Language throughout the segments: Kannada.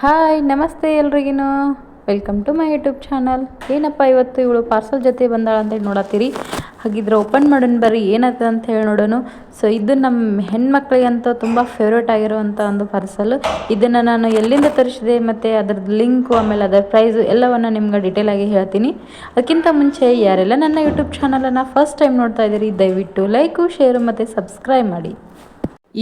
ಹಾಯ್ ನಮಸ್ತೆ ಎಲ್ರಿಗೂ welcome to my YouTube channel. ಏನಪ್ಪ ಇವತ್ತು ಇವಳು ಪಾರ್ಸಲ್ ಜೊತೆ ಬಂದಾಳ ಅಂತೇಳಿ ನೋಡತ್ತೀರಿ. ಹಾಗಿದ್ರೆ ಓಪನ್ ಮಾಡೋಣ ಬರ್ರಿ ಏನದ ಅಂತ ಹೇಳಿ ನೋಡೋಣ. ಸೊ ಇದು ನಮ್ಮ ಹೆಣ್ಮಕ್ಳಿಗಂತೂ ತುಂಬ ಫೇವ್ರೇಟ್ ಆಗಿರುವಂಥ ಒಂದು ಪಾರ್ಸಲ್. ಇದನ್ನು ನಾನು ಎಲ್ಲಿಂದ ತರಿಸಿದೆ ಮತ್ತು ಅದರದ್ದು ಲಿಂಕು ಆಮೇಲೆ ಅದರ ಪ್ರೈಸು ಎಲ್ಲವನ್ನು ನಿಮ್ಗೆ ಡೀಟೇಲ್ ಆಗಿ ಹೇಳ್ತೀನಿ. ಅದಕ್ಕಿಂತ ಮುಂಚೆ ಯಾರೆಲ್ಲ ನನ್ನ ಯೂಟ್ಯೂಬ್ ಚಾನಲನ್ನು ಫಸ್ಟ್ ಟೈಮ್ ನೋಡ್ತಾ ಇದ್ದೀರಿ ದಯವಿಟ್ಟು ಲೈಕು ಶೇರು ಮತ್ತು ಸಬ್ಸ್ಕ್ರೈಬ್ ಮಾಡಿ.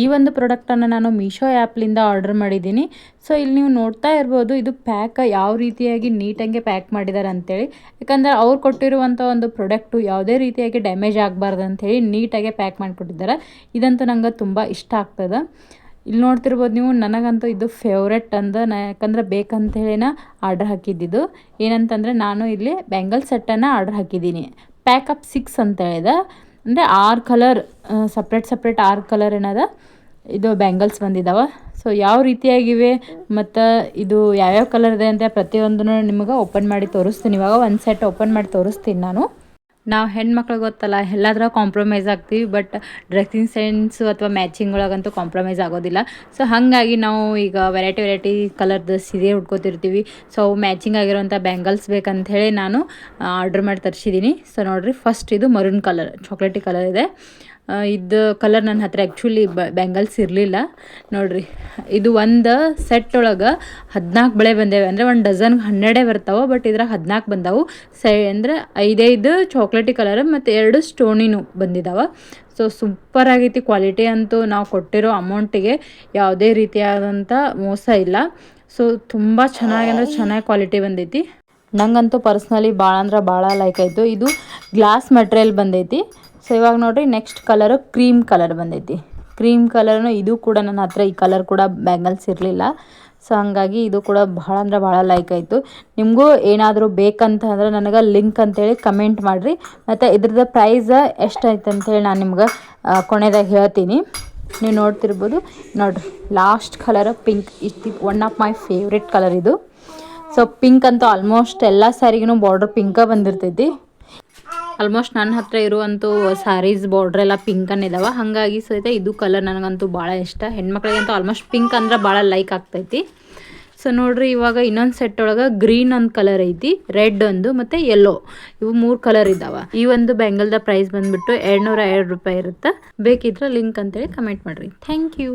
ಈ ಒಂದು ಪ್ರಾಡಕ್ಟನ್ನು ನಾನು ಮೀಶೋ ಆ್ಯಪ್ಲಿಂದ ಆರ್ಡರ್ ಮಾಡಿದ್ದೀನಿ. ಸೊ ಇಲ್ಲಿ ನೀವು ನೋಡ್ತಾ ಇರ್ಬೋದು ಇದು ಪ್ಯಾಕ್ ಯಾವ ರೀತಿಯಾಗಿ ನೀಟಾಗಿ ಪ್ಯಾಕ್ ಮಾಡಿದ್ದಾರೆ ಅಂತೇಳಿ. ಯಾಕಂದರೆ ಅವ್ರು ಕೊಟ್ಟಿರುವಂಥ ಒಂದು ಪ್ರಾಡಕ್ಟು ಯಾವುದೇ ರೀತಿಯಾಗಿ ಡ್ಯಾಮೇಜ್ ಆಗಬಾರ್ದು ಅಂಥೇಳಿ ನೀಟಾಗೆ ಪ್ಯಾಕ್ ಮಾಡಿಕೊಟ್ಟಿದ್ದಾರೆ. ಇದಂತೂ ನಂಗೆ ತುಂಬ ಇಷ್ಟ ಆಗ್ತದೆ. ಇಲ್ಲಿ ನೋಡ್ತಿರ್ಬೋದು ನೀವು, ನನಗಂತೂ ಇದು ಫೇವ್ರೆಟ್ ಯಾಕಂದ್ರೆ ಬೇಕಂತೇಳಿನ ಆರ್ಡರ್ ಹಾಕಿದ್ದಿದ್ದು. ಏನಂತಂದರೆ ನಾನು ಇಲ್ಲಿ ಬ್ಯಾಂಗಲ್ ಸೆಟ್ಟನ್ನು ಆರ್ಡರ್ ಹಾಕಿದ್ದೀನಿ. ಪ್ಯಾಕಪ್ 6 ಅಂತ ಹೇಳಿದೆ. ಅಂದರೆ 6 ಕಲರ್ ಸಪ್ರೇಟ್ 6 ಕಲರ್ ಏನದ ಇದು ಬ್ಯಾಂಗಲ್ಸ್ ಬಂದಿದ್ದಾವೆ. ಸೊ ಯಾವ ರೀತಿಯಾಗಿವೆ ಮತ್ತು ಇದು ಯಾವ್ಯಾವ ಕಲರ್ ಇದೆ ಅಂತ ಪ್ರತಿಯೊಂದನ್ನು ನಿಮಗೆ ಓಪನ್ ಮಾಡಿ ತೋರಿಸ್ತೀನಿ. ಇವಾಗ ಒಂದು ಸೆಟ್ ಓಪನ್ ಮಾಡಿ ತೋರಿಸ್ತೀನಿ ನಾನು. ನಾವು ಹೆಣ್ಮಕ್ಳು ಗೊತ್ತಲ್ಲ, ಎಲ್ಲಾದ್ರೂ ಕಾಂಪ್ರಮೈಸ್ ಆಗ್ತೀವಿ, ಬಟ್ ಡ್ರೆಸ್ಸಿಂಗ್ ಸೆನ್ಸು ಅಥವಾ ಮ್ಯಾಚಿಂಗ್ ಒಳಗಂತೂ ಕಾಂಪ್ರಮೈಸ್ ಆಗೋದಿಲ್ಲ. ಸೊ ಹಾಗಾಗಿ ನಾವು ಈಗ ವೆರೈಟಿ ಕಲರ್ದು ಸೀರೆ ಉಟ್ಕೋತಿರ್ತೀವಿ. ಸೊ ಅವು ಮ್ಯಾಚಿಂಗ್ ಆಗಿರೋಂಥ ಬ್ಯಾಂಗಲ್ಸ್ ಬೇಕಂತ ಹೇಳಿ ನಾನು ಆರ್ಡ್ರ್ ಮಾಡಿ ತರಿಸಿದ್ದೀನಿ. ಸೊ ನೋಡಿರಿ, ಫಸ್ಟ್ ಇದು ಮರೂನ್ ಕಲರ್, ಚಾಕ್ಲೇಟಿ ಕಲರ್ ಇದೆ. ಇದು ಕಲರ್ ನನ್ನ ಹತ್ರ ಆ್ಯಕ್ಚುಲಿ ಬ್ಯಾಂಗಲ್ಸ್ ಇರಲಿಲ್ಲ. ನೋಡಿರಿ, ಇದು ಒಂದು ಸೆಟ್ ಒಳಗೆ 14 ಬಳೆ ಬಂದೇವೆ. ಅಂದರೆ ಒಂದು ಡಜನ್ಗೆ 12 ಬರ್ತಾವೆ, ಬಟ್ ಇದ್ರಾಗ 14 ಬಂದವು. ಅಂದರೆ 5 ಚಾಕ್ಲೇಟಿ ಕಲರ್ ಮತ್ತು 2 ಸ್ಟೋನಿನೂ ಬಂದಿದ್ದಾವೆ. ಸೊ ಸೂಪರ್ ಆಗೈತಿ. ಕ್ವಾಲಿಟಿ ಅಂತೂ ನಾವು ಕೊಟ್ಟಿರೋ ಅಮೌಂಟಿಗೆ ಯಾವುದೇ ರೀತಿಯಾದಂಥ ಮೋಸ ಇಲ್ಲ. ಸೊ ತುಂಬ ಚೆನ್ನಾಗಿ ಕ್ವಾಲಿಟಿ ಬಂದೈತಿ. ನಂಗಂತೂ ಪರ್ಸ್ನಲಿ ಭಾಳ ಅಂದ್ರೆ ಭಾಳ ಲೈಕ್ ಆಯಿತು. ಇದು ಗ್ಲಾಸ್ ಮೆಟೀರಿಯಲ್ ಬಂದೈತಿ. ಸೊ ಇವಾಗ ನೋಡಿರಿ, ನೆಕ್ಸ್ಟ್ ಕಲರು ಕ್ರೀಮ್ ಕಲರ್ ಬಂದೈತಿ. ಕ್ರೀಮ್ ಕಲರ್ನು ಇದು ಕೂಡ ನನ್ನ ಹತ್ರ ಈ ಕಲರ್ ಕೂಡ ಬ್ಯಾಂಗಲ್ಸ್ ಇರಲಿಲ್ಲ. ಸೊ ಹಂಗಾಗಿ ಇದು ಕೂಡ ಭಾಳ ಅಂದ್ರೆ ಭಾಳ ಲೈಕ್ ಆಯಿತು. ನಿಮಗೂ ಏನಾದರೂ ಬೇಕಂತಂದ್ರೆ ನನಗೆ ಲಿಂಕ್ ಅಂತೇಳಿ ಕಮೆಂಟ್ ಮಾಡಿರಿ. ಮತ್ತು ಇದ್ರದ್ದು ಪ್ರೈಸ್ ಎಷ್ಟಾಯ್ತು ಅಂತೇಳಿ ನಾನು ನಿಮ್ಗೆ ಕೊನೆದಾಗ ಹೇಳ್ತೀನಿ. ನೀವು ನೋಡ್ತಿರ್ಬೋದು. ನೋಡಿರಿ, ಲಾಸ್ಟ್ ಕಲರ್ ಪಿಂಕ್. ಇಷ್ಟು one of my favourite colour ಇದು. ಸೊ ಪಿಂಕ್ ಅಂತೂ ಆಲ್ಮೋಸ್ಟ್ ಎಲ್ಲ ಸ್ಯಾರಿಗೂ ಬಾರ್ಡ್ರ್ ಪಿಂಕ ಬಂದಿರ್ತೈತಿ. ಆಲ್ಮೋಸ್ಟ್ ನನ್ನ ಹತ್ರ ಇರುವಂತೂ ಸ್ಯಾರೀಸ್ ಬಾರ್ಡ್ರ್ ಎಲ್ಲ ಪಿಂಕನ್ನು ಇದಾವೆ. ಹಾಗಾಗಿ ಸಹಿತ ಇದು ಕಲರ್ ನನಗಂತೂ ಭಾಳ ಇಷ್ಟ. ಹೆಣ್ಮಕ್ಳಿಗಂತೂ ಆಲ್ಮೋಸ್ಟ್ ಪಿಂಕ್ ಅಂದ್ರೆ ಭಾಳ ಲೈಕ್ ಆಗ್ತೈತಿ. ಸೊ ನೋಡಿರಿ, ಇವಾಗ ಇನ್ನೊಂದು ಸೆಟ್ ಒಳಗೆ ಗ್ರೀನ್ ಒಂದು ಕಲರ್ ಐತಿ, ರೆಡ್ ಒಂದು ಮತ್ತು ಯೆಲ್ಲೋ, ಇವು 3 ಕಲರ್ ಇದ್ದಾವೆ. ಈ ಒಂದು ಬ್ಯಾಂಗಲ್ದ ಪ್ರೈಸ್ ಬಂದುಬಿಟ್ಟು 202 ರೂಪಾಯಿ ಇರುತ್ತೆ. ಬೇಕಿದ್ರೆ ಲಿಂಕ್ ಅಂತೇಳಿ ಕಮೆಂಟ್ ಮಾಡಿರಿ. Thank you.